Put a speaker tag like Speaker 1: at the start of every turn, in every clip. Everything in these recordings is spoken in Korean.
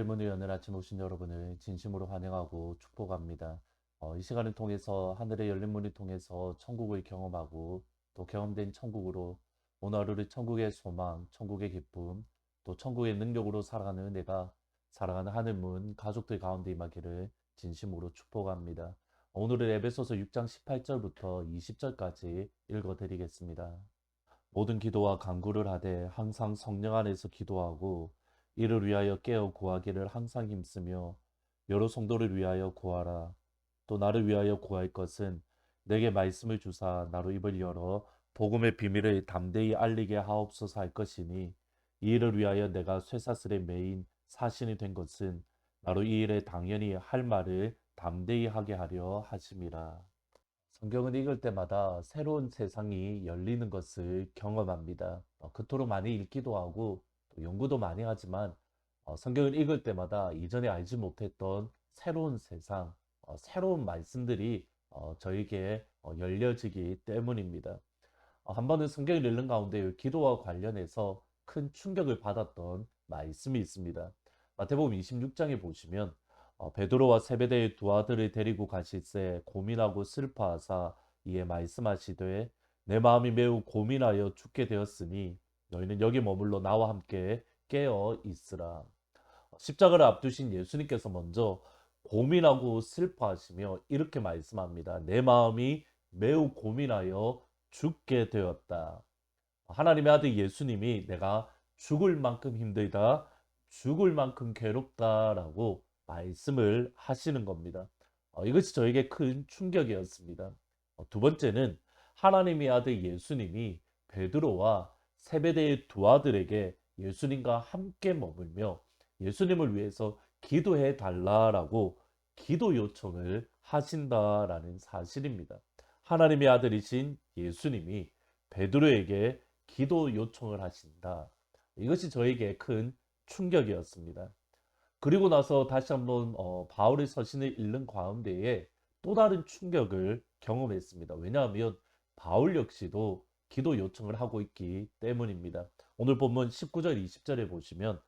Speaker 1: 열문의 연을 아침 오신 여러분을 진심으로 환영하고 축복합니다. 이 시간을 통해서 하늘의 열린 문을 통해서 천국을 경험하고 또 경험된 천국으로 오늘 하루를 천국의 소망, 천국의 기쁨, 또 천국의 능력으로 살아가는 은혜가 살아가는 하늘문 가족들 가운데 임하기를 진심으로 축복합니다. 오늘은 에베소서 6장 18절부터 20절까지 읽어드리겠습니다. 모든 기도와 간구를 하되 항상 성령 안에서 기도하고 이를 위하여 깨어 구하기를 항상 힘쓰며 여러 성도를 위하여 구하라. 또 나를 위하여 구할 것은 내게 말씀을 주사 나로 입을 열어 복음의 비밀을 담대히 알리게 하옵소서 할 것이니 이 일을 위하여 내가 쇠사슬에 매인 사신이 된 것은 나로 이 일에 당연히 할 말을 담대히 하게 하려 하심이라. 성경을 읽을 때마다 새로운 세상이 열리는 것을 경험합니다. 그토록 많이 읽기도 하고 또 연구도 많이 하지만 성경을 읽을 때마다 이전에 알지 못했던 새로운 세상, 새로운 말씀들이 저에게 열려지기 때문입니다. 한 번은 성경을 읽는 가운데 기도와 관련해서 큰 충격을 받았던 말씀이 있습니다. 마태복음 26장에 보시면 베드로와 세베대의 두 아들을 데리고 가실새 고민하고 슬퍼하사 이에 말씀하시되 내 마음이 매우 고민하여 죽게 되었으니 너희는 여기 머물러 나와 함께 깨어 있으라. 십자가를 앞두신 예수님께서 먼저 고민하고 슬퍼하시며 이렇게 말씀합니다. 내 마음이 매우 고민하여 죽게 되었다. 하나님의 아들 예수님이 내가 죽을 만큼 힘들다, 죽을 만큼 괴롭다라고 말씀을 하시는 겁니다. 이것이 저에게 큰 충격이었습니다. 두 번째는 하나님의 아들 예수님이 베드로와 세베대의 두 아들에게 예수님과 함께 머물며 예수님을 위해서 기도해 달라라고 기도 요청을 하신다라는 사실입니다. 하나님의 아들이신 예수님이 베드로에게 기도 요청을 하신다. 이것이 저에게 큰 충격이었습니다. 그리고 나서 다시 한번 바울의 서신을 읽는 가운데에 또 다른 충격을 경험했습니다. 왜냐하면 바울 역시도 기도 요청을 하고 있기 때문입니다. 오늘 본문 19절 20절에 보시면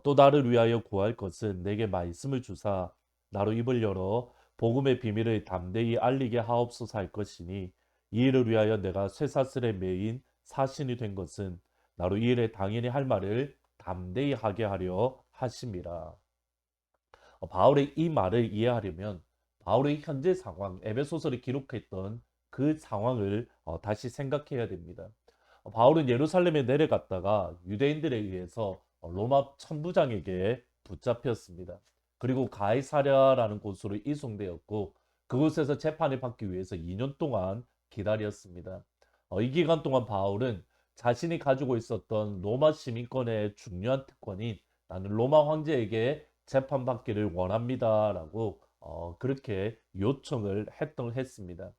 Speaker 1: 또 나를 위하여 구할 것은 내게 말씀을 주사 나로 입을 열어 복음의 비밀을 담대히 알리게 하옵소서 할 것이니 이 일을 위하여 내가 쇠사슬에 매인 사신이 된 것은 나로 이 일에 당연히 할 말을 담대히 하게 하려 하심이라. 바울의 이 말을 이해하려면 바울의 현재 상황, 에베소서를 기록했던 그 상황을 다시 생각해야 됩니다. 바울은 예루살렘에 내려갔다가 유대인들에 의해서 로마 천부장에게 붙잡혔습니다. 그리고 가이사랴라는 곳으로 이송되었고 그곳에서 재판을 받기 위해서 2년 동안 기다렸습니다. 이 기간 동안 바울은 자신이 가지고 있었던 로마 시민권의 중요한 특권인 나는 로마 황제에게 재판받기를 원합니다라고 그렇게 요청을 했습니다.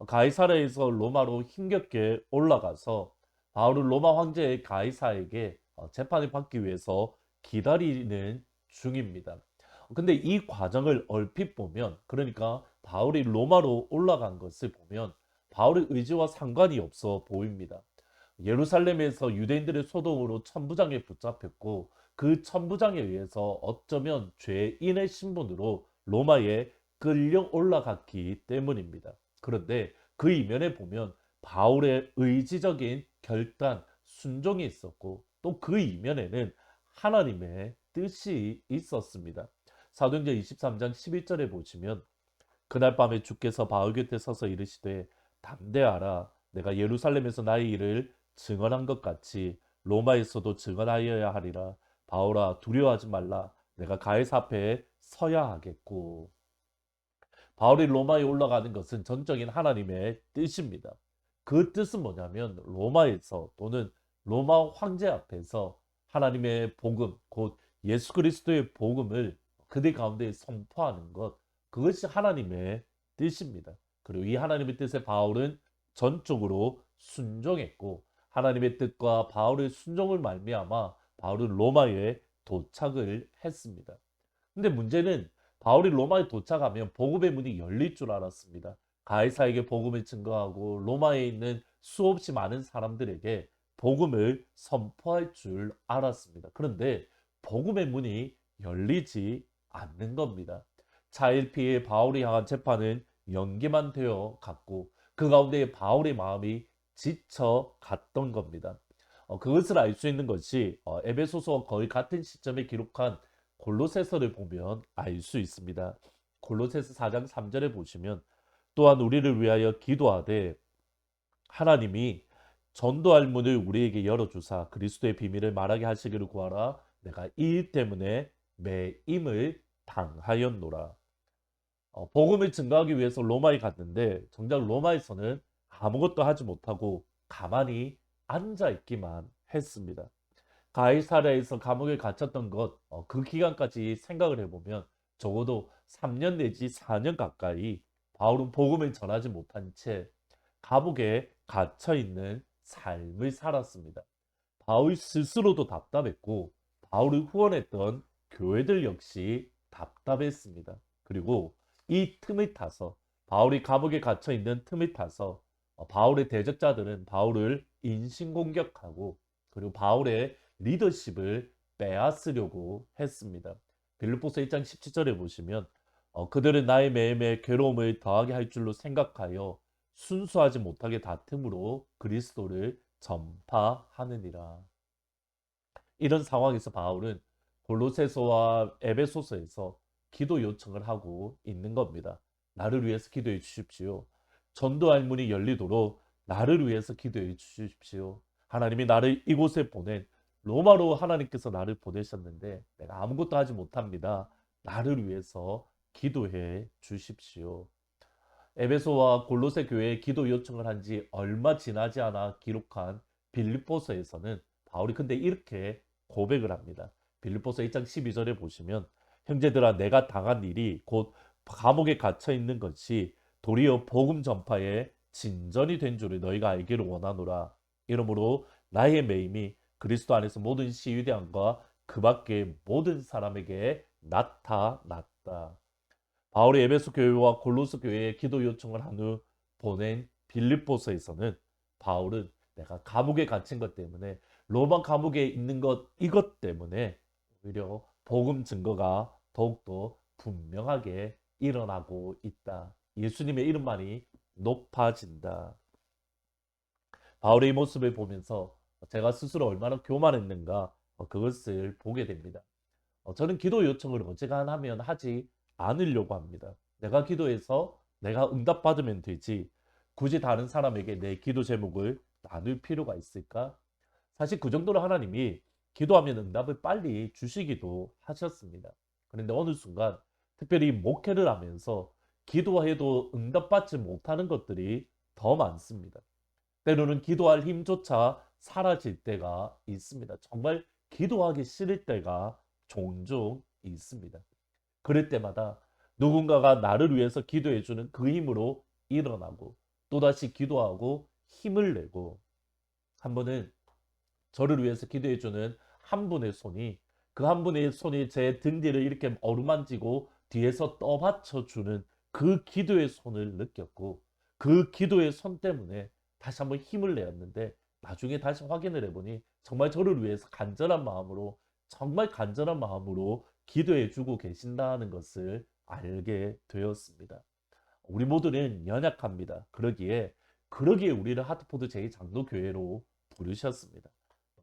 Speaker 1: 가이사랴에서 로마로 힘겹게 올라가서 바울은 로마 황제의 가이사에게 재판을 받기 위해서 기다리는 중입니다. 근데 이 과정을 얼핏 보면 그러니까 바울이 로마로 올라간 것을 보면 바울의 의지와 상관이 없어 보입니다. 예루살렘에서 유대인들의 소동으로 천부장에 붙잡혔고 그 천부장에 의해서 어쩌면 죄인의 신분으로 로마에 끌려 올라갔기 때문입니다. 그런데 그 이면에 보면 바울의 의지적인 결단, 순종이 있었고 또 그 이면에는 하나님의 뜻이 있었습니다. 사도행전 23장 11절에 보시면 그날 밤에 주께서 바울 곁에 서서 이르시되 담대하라 내가 예루살렘에서 나의 일을 증언한 것 같이 로마에서도 증언하여야 하리라. 바울아 두려워하지 말라. 내가 가이사 앞에 서야 하겠고. 바울이 로마에 올라가는 것은 전적인 하나님의 뜻입니다. 그 뜻은 뭐냐면 로마에서 또는 로마 황제 앞에서 하나님의 복음, 곧 예수 그리스도의 복음을 그들 가운데 선포하는 것, 그것이 하나님의 뜻입니다. 그리고 이 하나님의 뜻에 바울은 전적으로 순종했고 하나님의 뜻과 바울의 순종을 말미암아 바울은 로마에 도착을 했습니다. 근데 문제는 바울이 로마에 도착하면 복음의 문이 열릴 줄 알았습니다. 가이사에게 복음을 증거하고 로마에 있는 수없이 많은 사람들에게 복음을 선포할 줄 알았습니다. 그런데 복음의 문이 열리지 않는 겁니다. 차일피의 바울이 향한 재판은 연기만 되어 갔고 그 가운데 바울의 마음이 지쳐 갔던 겁니다. 그것을 알 수 있는 것이 에베소서와 거의 같은 시점에 기록한 골로새서를 보면 알 수 있습니다. 골로새서 4장 3절에 보시면 또한 우리를 위하여 기도하되 하나님이 전도할 문을 우리에게 열어주사 그리스도의 비밀을 말하게 하시기를 구하라. 내가 이 일 때문에 매임을 당하였노라. 복음을 증거하기 위해서 로마에 갔는데 정작 로마에서는 아무것도 하지 못하고 가만히 앉아 있기만 했습니다. 가이사랴에서 감옥에 갇혔던 것, 그 기간까지 생각을 해보면 적어도 3년 내지 4년 가까이 바울은 복음을 전하지 못한 채 감옥에 갇혀 있는 삶을 살았습니다. 바울 스스로도 답답했고 바울을 후원했던 교회들 역시 답답했습니다. 그리고 이 틈을 타서 바울이 감옥에 갇혀 있는 틈을 타서 바울의 대적자들은 바울을 인신공격하고 그리고 바울의 리더십을 빼앗으려고 했습니다. 빌립보서 1장 17절에 보시면 그들은 나의 매임에 괴로움을 더하게 할 줄로 생각하여 순수하지 못하게 다툼으로 그리스도를 전파하느니라. 이런 상황에서 바울은 골로새서와 에베소서에서 기도 요청을 하고 있는 겁니다. 나를 위해서 기도해 주십시오. 전도할 문이 열리도록 나를 위해서 기도해 주십시오. 하나님이 나를 이곳에 보낸 로마로 하나님께서 나를 보내셨는데 내가 아무것도 하지 못합니다. 나를 위해서 기도해 주십시오. 에베소와 골로새 교회에 기도 요청을 한 지 얼마 지나지 않아 기록한 빌립보서에서는 바울이 근데 이렇게 고백을 합니다. 빌립보서 1장 12절에 보시면 형제들아 내가 당한 일이 곧 감옥에 갇혀 있는 것이 도리어 복음 전파의 진전이 된 줄을 너희가 알기를 원하노라. 이러므로 나의 매임이 그리스도 안에서 모든 시위대함과 그 밖의 모든 사람에게 나타났다. 바울이 에베소 교회와 골로스 교회에 기도 요청을 한 후 보낸 빌립보서에서는 바울은 내가 감옥에 갇힌 것 때문에 로마 감옥에 있는 것 이것 때문에 오히려 복음 증거가 더욱더 분명하게 일어나고 있다. 예수님의 이름만이 높아진다. 바울의 이 모습을 보면서 제가 스스로 얼마나 교만했는가 그것을 보게 됩니다. 저는 기도 요청을 어지간하면 하지 않으려고 합니다. 내가 기도해서 내가 응답받으면 되지. 굳이 다른 사람에게 내 기도 제목을 나눌 필요가 있을까? 사실 그 정도로 하나님이 기도하면 응답을 빨리 주시기도 하셨습니다. 그런데 어느 순간 특별히 목회를 하면서 기도해도 응답받지 못하는 것들이 더 많습니다. 때로는 기도할 힘조차 사라질 때가 있습니다. 정말 기도하기 싫을 때가 종종 있습니다. 그럴 때마다 누군가가 나를 위해서 기도해주는 그 힘으로 일어나고 또다시 기도하고 힘을 내고 한 번은 저를 위해서 기도해주는 한 분의 손이 그 한 분의 손이 제 등 뒤를 이렇게 어루만지고 뒤에서 떠받쳐주는 그 기도의 손을 느꼈고 그 기도의 손 때문에 다시 한번 힘을 내었는데 나중에 다시 확인을 해보니 정말 저를 위해서 간절한 마음으로 정말 간절한 마음으로 기도해주고 계신다는 것을 알게 되었습니다. 우리 모두는 연약합니다. 그러기에 우리를 하트포드 제2장로교회로 부르셨습니다.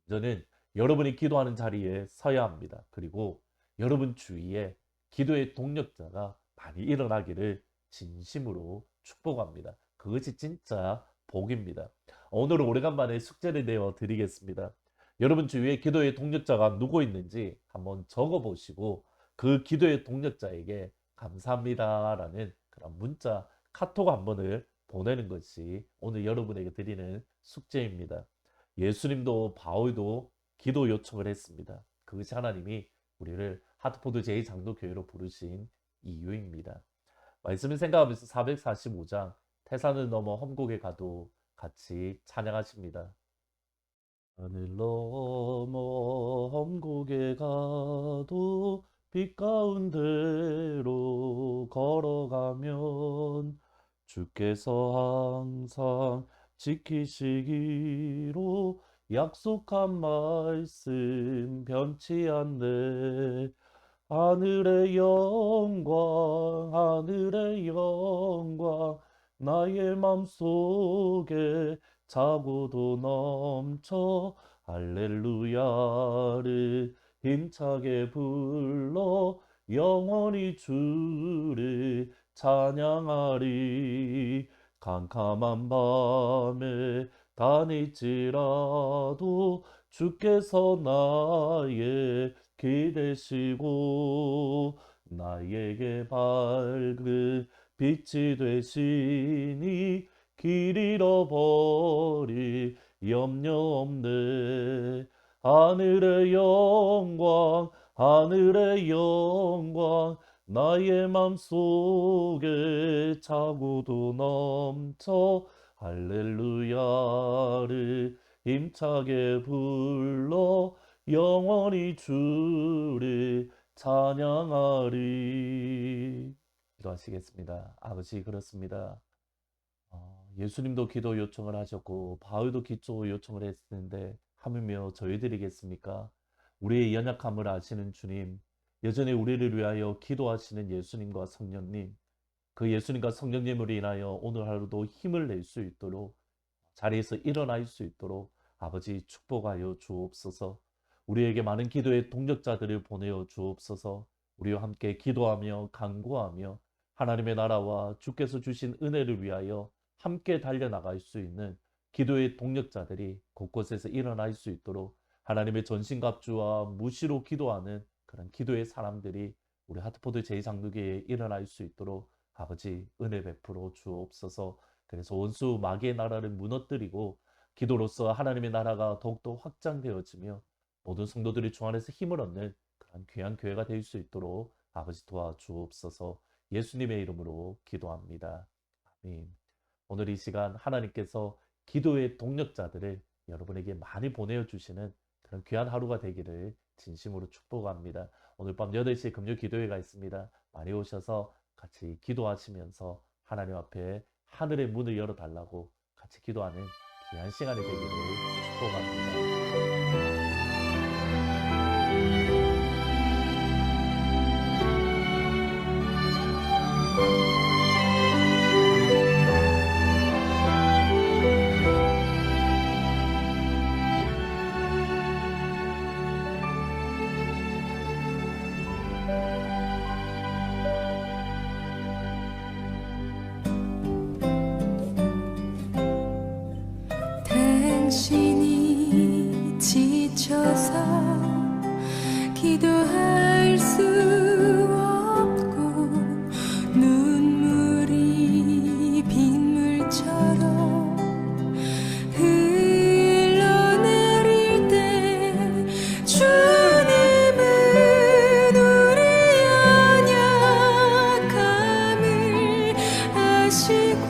Speaker 1: 저는 여러분이 기도하는 자리에 서야 합니다. 그리고 여러분 주위에 기도의 동력자가 많이 일어나기를 진심으로 축복합니다. 그것이 진짜 복입니다. 오늘은 오래간만에 숙제를 내어 드리겠습니다. 여러분 주위에 기도의 동력자가 누구 있는지 한번 적어 보시고 그 기도의 동력자에게 감사합니다라는 그런 문자, 카톡 한 번을 보내는 것이 오늘 여러분에게 드리는 숙제입니다. 예수님도 바울도 기도 요청을 했습니다. 그것이 하나님이 우리를 하트포드 제2장로교회로 부르신 이유입니다. 말씀을 생각하면서 445장 태산을 넘어 험곡에 가도 같이 찬양하십니다. 하늘 넘어 험곡에 가도 빛 가운데로 걸어가면 주께서 항상 지키시기로 약속한 말씀 변치 않네. 하늘의 영광, 하늘의 영광, 나의 맘속에 차고도 넘쳐 할렐루야를 힘차게 불러 영원히 주를 찬양하리. 캄캄한 밤에 다닐지라도 주께서 나의 길 되시고 나에게 밝은 빛이 되시니 길 잃어버릴 염려 없네. 하늘의 영광, 하늘의 영광, 나의 맘속에 차고도 넘쳐 할렐루야를 힘차게 불러 영원히 주를 찬양하리. 기도하시겠습니다. 아버지, 그렇습니다. 예수님도 기도 요청을 하셨고 바울도 기도 요청을 했는데 하물며 저희들이겠습니까? 우리의 연약함을 아시는 주님, 여전히 우리를 위하여 기도하시는 예수님과 성령님, 그 예수님과 성령님으로 인하여 오늘 하루도 힘을 낼 수 있도록, 자리에서 일어날 수 있도록 아버지 축복하여 주옵소서. 우리에게 많은 기도의 동력자들을 보내어 주옵소서. 우리와 함께 기도하며 간구하며 하나님의 나라와 주께서 주신 은혜를 위하여 함께 달려나갈 수 있는 기도의 동력자들이 곳곳에서 일어날 수 있도록 하나님의 전신갑주와 무시로 기도하는 그런 기도의 사람들이 우리 하트포드 제2장로교회에 일어날 수 있도록 아버지 은혜 베풀어 주옵소서. 그래서 원수 마귀의 나라를 무너뜨리고 기도로서 하나님의 나라가 더욱더 확장되어지며 모든 성도들이 주 안에서 힘을 얻는 그런 귀한 교회가 될 수 있도록 아버지 도와주옵소서. 예수님의 이름으로 기도합니다. 아멘. 오늘 이 시간 하나님께서 기도의 동력자들을 여러분에게 많이 보내주시는 그런 귀한 하루가 되기를 진심으로 축복합니다. 오늘 밤 8시에 금요 기도회가 있습니다. 많이 오셔서 같이 기도하시면서 하나님 앞에 하늘의 문을 열어달라고 같이 기도하는 귀한 시간이 되기를 축복합니다.
Speaker 2: 당신이 지쳐서 기도할 수 없고 눈물이 빗물처럼 흘러내릴 때 주님은 우리의 연약함을 아시고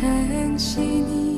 Speaker 2: 당신이